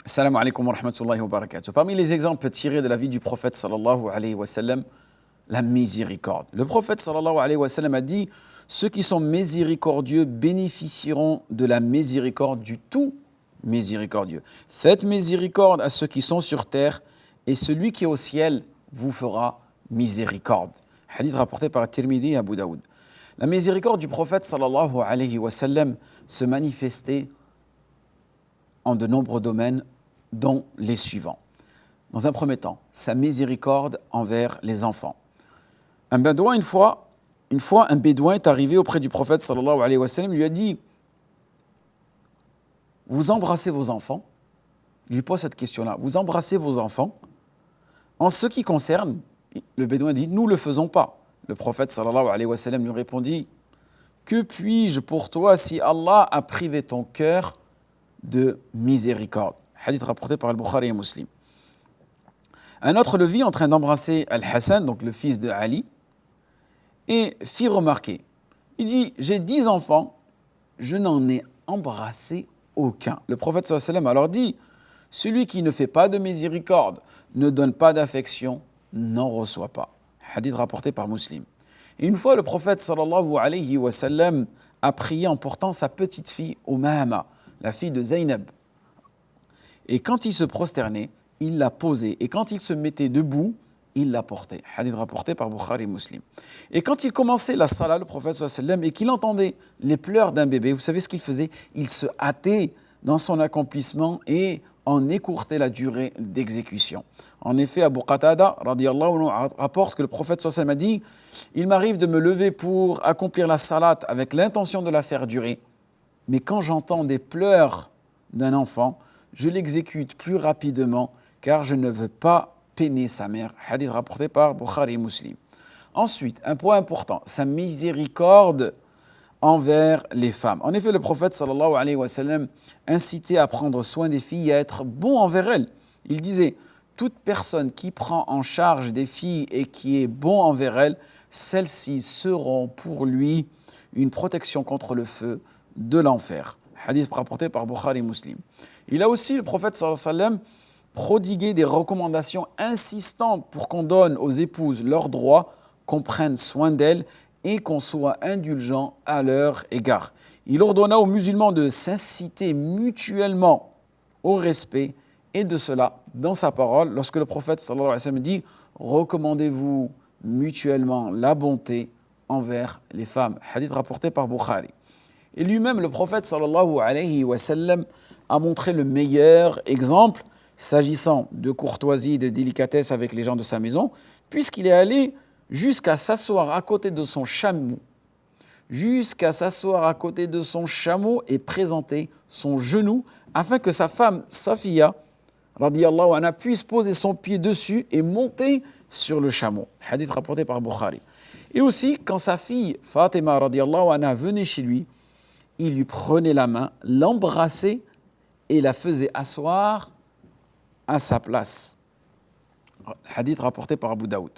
Assalamu alaikum wa rahmatullahi wa barakatuh. Parmi les exemples tirés de la vie du prophète sallallahu alayhi wa sallam, la miséricorde. Le prophète sallallahu alayhi wa sallam a dit: ceux qui sont miséricordieux bénéficieront de la miséricorde du tout miséricordieux. Faites miséricorde à ceux qui sont sur terre et celui qui est au ciel vous fera miséricorde. Hadith rapporté par Tirmidhi et Abu Daoud. La miséricorde du prophète sallallahu alayhi wa sallam se manifestait en de nombreux domaines, dont les suivants. Dans un premier temps, sa miséricorde envers les enfants. Un bédouin, une fois, un bédouin est arrivé auprès du prophète sallallahu alayhi wa sallam, lui a dit: vous embrassez vos enfants? Il lui pose cette question-là: vous embrassez vos enfants? En ce qui concerne, le bédouin dit: nous ne le faisons pas. Le prophète sallallahu alayhi wa sallam lui répondit: que puis-je pour toi si Allah a privé ton cœur de miséricorde? Hadith rapporté par Al-Bukhari et Muslim. Un autre le vit en train d'embrasser Al-Hassan, donc le fils de Ali, et fit remarquer. Il dit: j'ai 10 enfants, je n'en ai embrassé aucun. Le prophète sallallahu alayhi wa sallam alors dit: celui qui ne fait pas de miséricorde, ne donne pas d'affection, n'en reçoit pas. Hadith rapporté par Muslim. Et une fois, le prophète sallallahu alayhi wa sallam a prié en portant sa petite fille Umama, la fille de Zaynab. Et quand il se prosternait, il la posait. Et quand il se mettait debout, il la portait. Hadith rapporté par Bukhari et Muslim. Et quand il commençait la salat, le prophète sallallahu alayhi wa sallam, et qu'il entendait les pleurs d'un bébé, vous savez ce qu'il faisait? Il se hâtait dans son accomplissement et en écourtait la durée d'exécution. En effet, Abu Qatada radiyallahu anhu rapporte que le prophète sallallahu alayhi wa sallam a dit: il m'arrive de me lever pour accomplir la salat avec l'intention de la faire durer, mais quand j'entends des pleurs d'un enfant, je l'exécute plus rapidement car je ne veux pas peiner sa mère. Hadith rapporté par Bukhari et Muslim. Ensuite, un point important, sa miséricorde envers les femmes. En effet, le prophète sallallahu alayhi wa sallam incitait à prendre soin des filles et à être bon envers elles. Il disait: toute personne qui prend en charge des filles et qui est bon envers elles, celles-ci seront pour lui une protection contre le feu de l'enfer. Hadith rapporté par Bukhari et Muslim. Il a aussi, le prophète sallallahu alayhi wa sallam, prodigué des recommandations insistantes pour qu'on donne aux épouses leurs droits, qu'on prenne soin d'elles et qu'on soit indulgent à leur égard. Il ordonna aux musulmans de s'inciter mutuellement au respect, et de cela dans sa parole, lorsque le prophète sallallahu alayhi wa sallam dit: recommandez-vous mutuellement la bonté envers les femmes. Hadith rapporté par Bukhari. Et lui-même, le prophète sallallahu alayhi wa sallam, a montré le meilleur exemple s'agissant de courtoisie et de délicatesse avec les gens de sa maison, puisqu'il est allé jusqu'à s'asseoir à côté de son chameau, et présenter son genou afin que sa femme Safiya radiyallahu anha puisse poser son pied dessus et monter sur le chameau. Hadith rapporté par Bukhari. Et aussi, quand sa fille Fatima radiyallahu anha venait chez lui, il lui prenait la main, l'embrassait et la faisait asseoir à sa place. Hadith rapporté par Abu Daoud.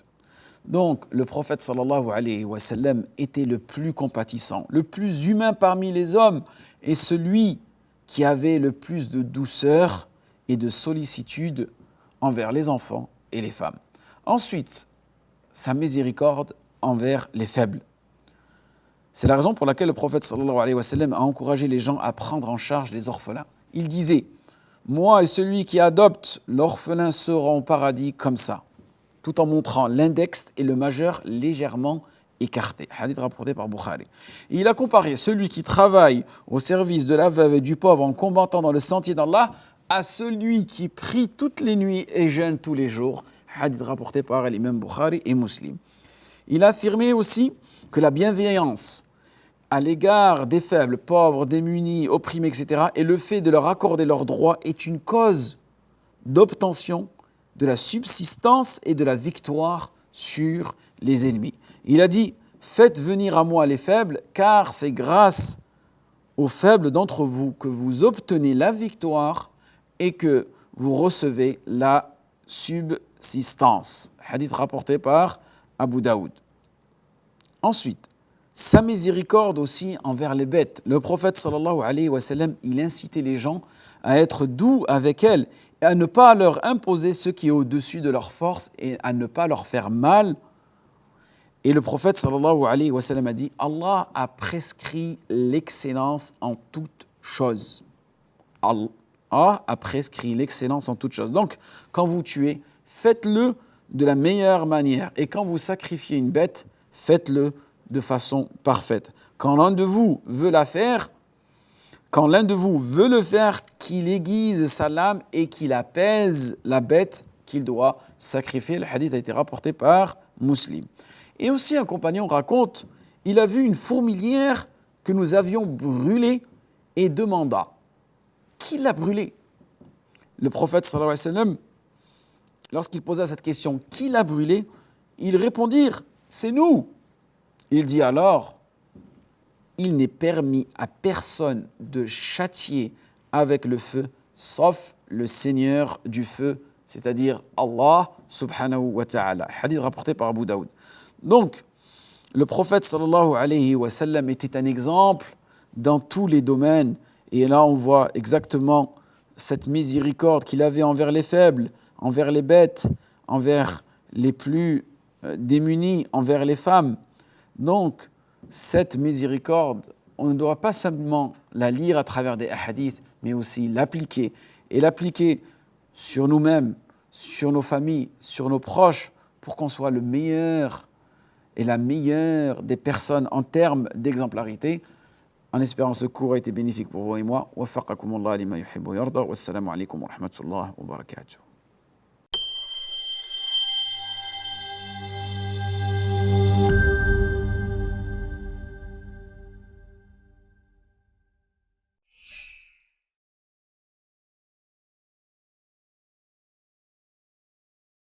Donc, le prophète sallallahu alayhi wa sallam était le plus compatissant, le plus humain parmi les hommes et celui qui avait le plus de douceur et de sollicitude envers les enfants et les femmes. Ensuite, sa miséricorde envers les faibles. C'est la raison pour laquelle le prophète sallallahu alayhi wa sallam a encouragé les gens à prendre en charge les orphelins. Il disait: moi et celui qui adopte l'orphelin seront au paradis comme ça, tout en montrant l'index et le majeur légèrement écartés. Hadith rapporté par Bukhari. Et il a comparé celui qui travaille au service de la veuve et du pauvre en combattant dans le sentier d'Allah à celui qui prie toutes les nuits et jeûne tous les jours. Hadith rapporté par l'imam Bukhari et Muslim. Il a affirmé aussi que la bienveillance à l'égard des faibles, pauvres, démunis, opprimés, etc., et le fait de leur accorder leurs droits est une cause d'obtention de la subsistance et de la victoire sur les ennemis. Il a dit: faites venir à moi les faibles, car c'est grâce aux faibles d'entre vous que vous obtenez la victoire et que vous recevez la subsistance. Hadith rapporté par Abu Daoud. Ensuite, sa miséricorde aussi envers les bêtes. Le prophète sallallahu alayhi wa sallam, il incitait les gens à être doux avec elles et à ne pas leur imposer ce qui est au-dessus de leur force et à ne pas leur faire mal. Et le prophète sallallahu alayhi wa sallam a dit: Allah a prescrit l'excellence en toute chose. Allah a prescrit l'excellence en toute chose. Donc, quand vous tuez, faites-le de la meilleure manière. Et quand vous sacrifiez une bête, faites-le de façon parfaite. Quand l'un de vous veut le faire, qu'il aiguise sa lame et qu'il apaise la bête qu'il doit sacrifier. Le hadith a été rapporté par Muslim. Et aussi un compagnon raconte, il a vu une fourmilière que nous avions brûlée et demanda: qui l'a brûlée? Le prophète sallallahu alayhi wa sallam, lorsqu'il posa cette question, qui l'a brûlée? Ils répondirent: c'est nous. Il dit alors: il n'est permis à personne de châtier avec le feu, sauf le Seigneur du feu, c'est-à-dire Allah subhanahu wa ta'ala. Hadith rapporté par Abu Daoud. Donc, le prophète sallallahu alayhi wa sallam était un exemple dans tous les domaines. Et là, on voit exactement cette miséricorde qu'il avait envers les faibles, envers les bêtes, envers les plus démunis, envers les femmes. Donc, cette miséricorde, on ne doit pas seulement la lire à travers des hadiths, mais aussi l'appliquer. Et l'appliquer sur nous-mêmes, sur nos familles, sur nos proches, pour qu'on soit le meilleur et la meilleure des personnes en termes d'exemplarité. En espérant ce cours a été bénéfique pour vous et moi. Waffaqakumullah lima yuhibbu wa yarda. Wassalamu alaikum wa rahmatullahi wa barakatuh.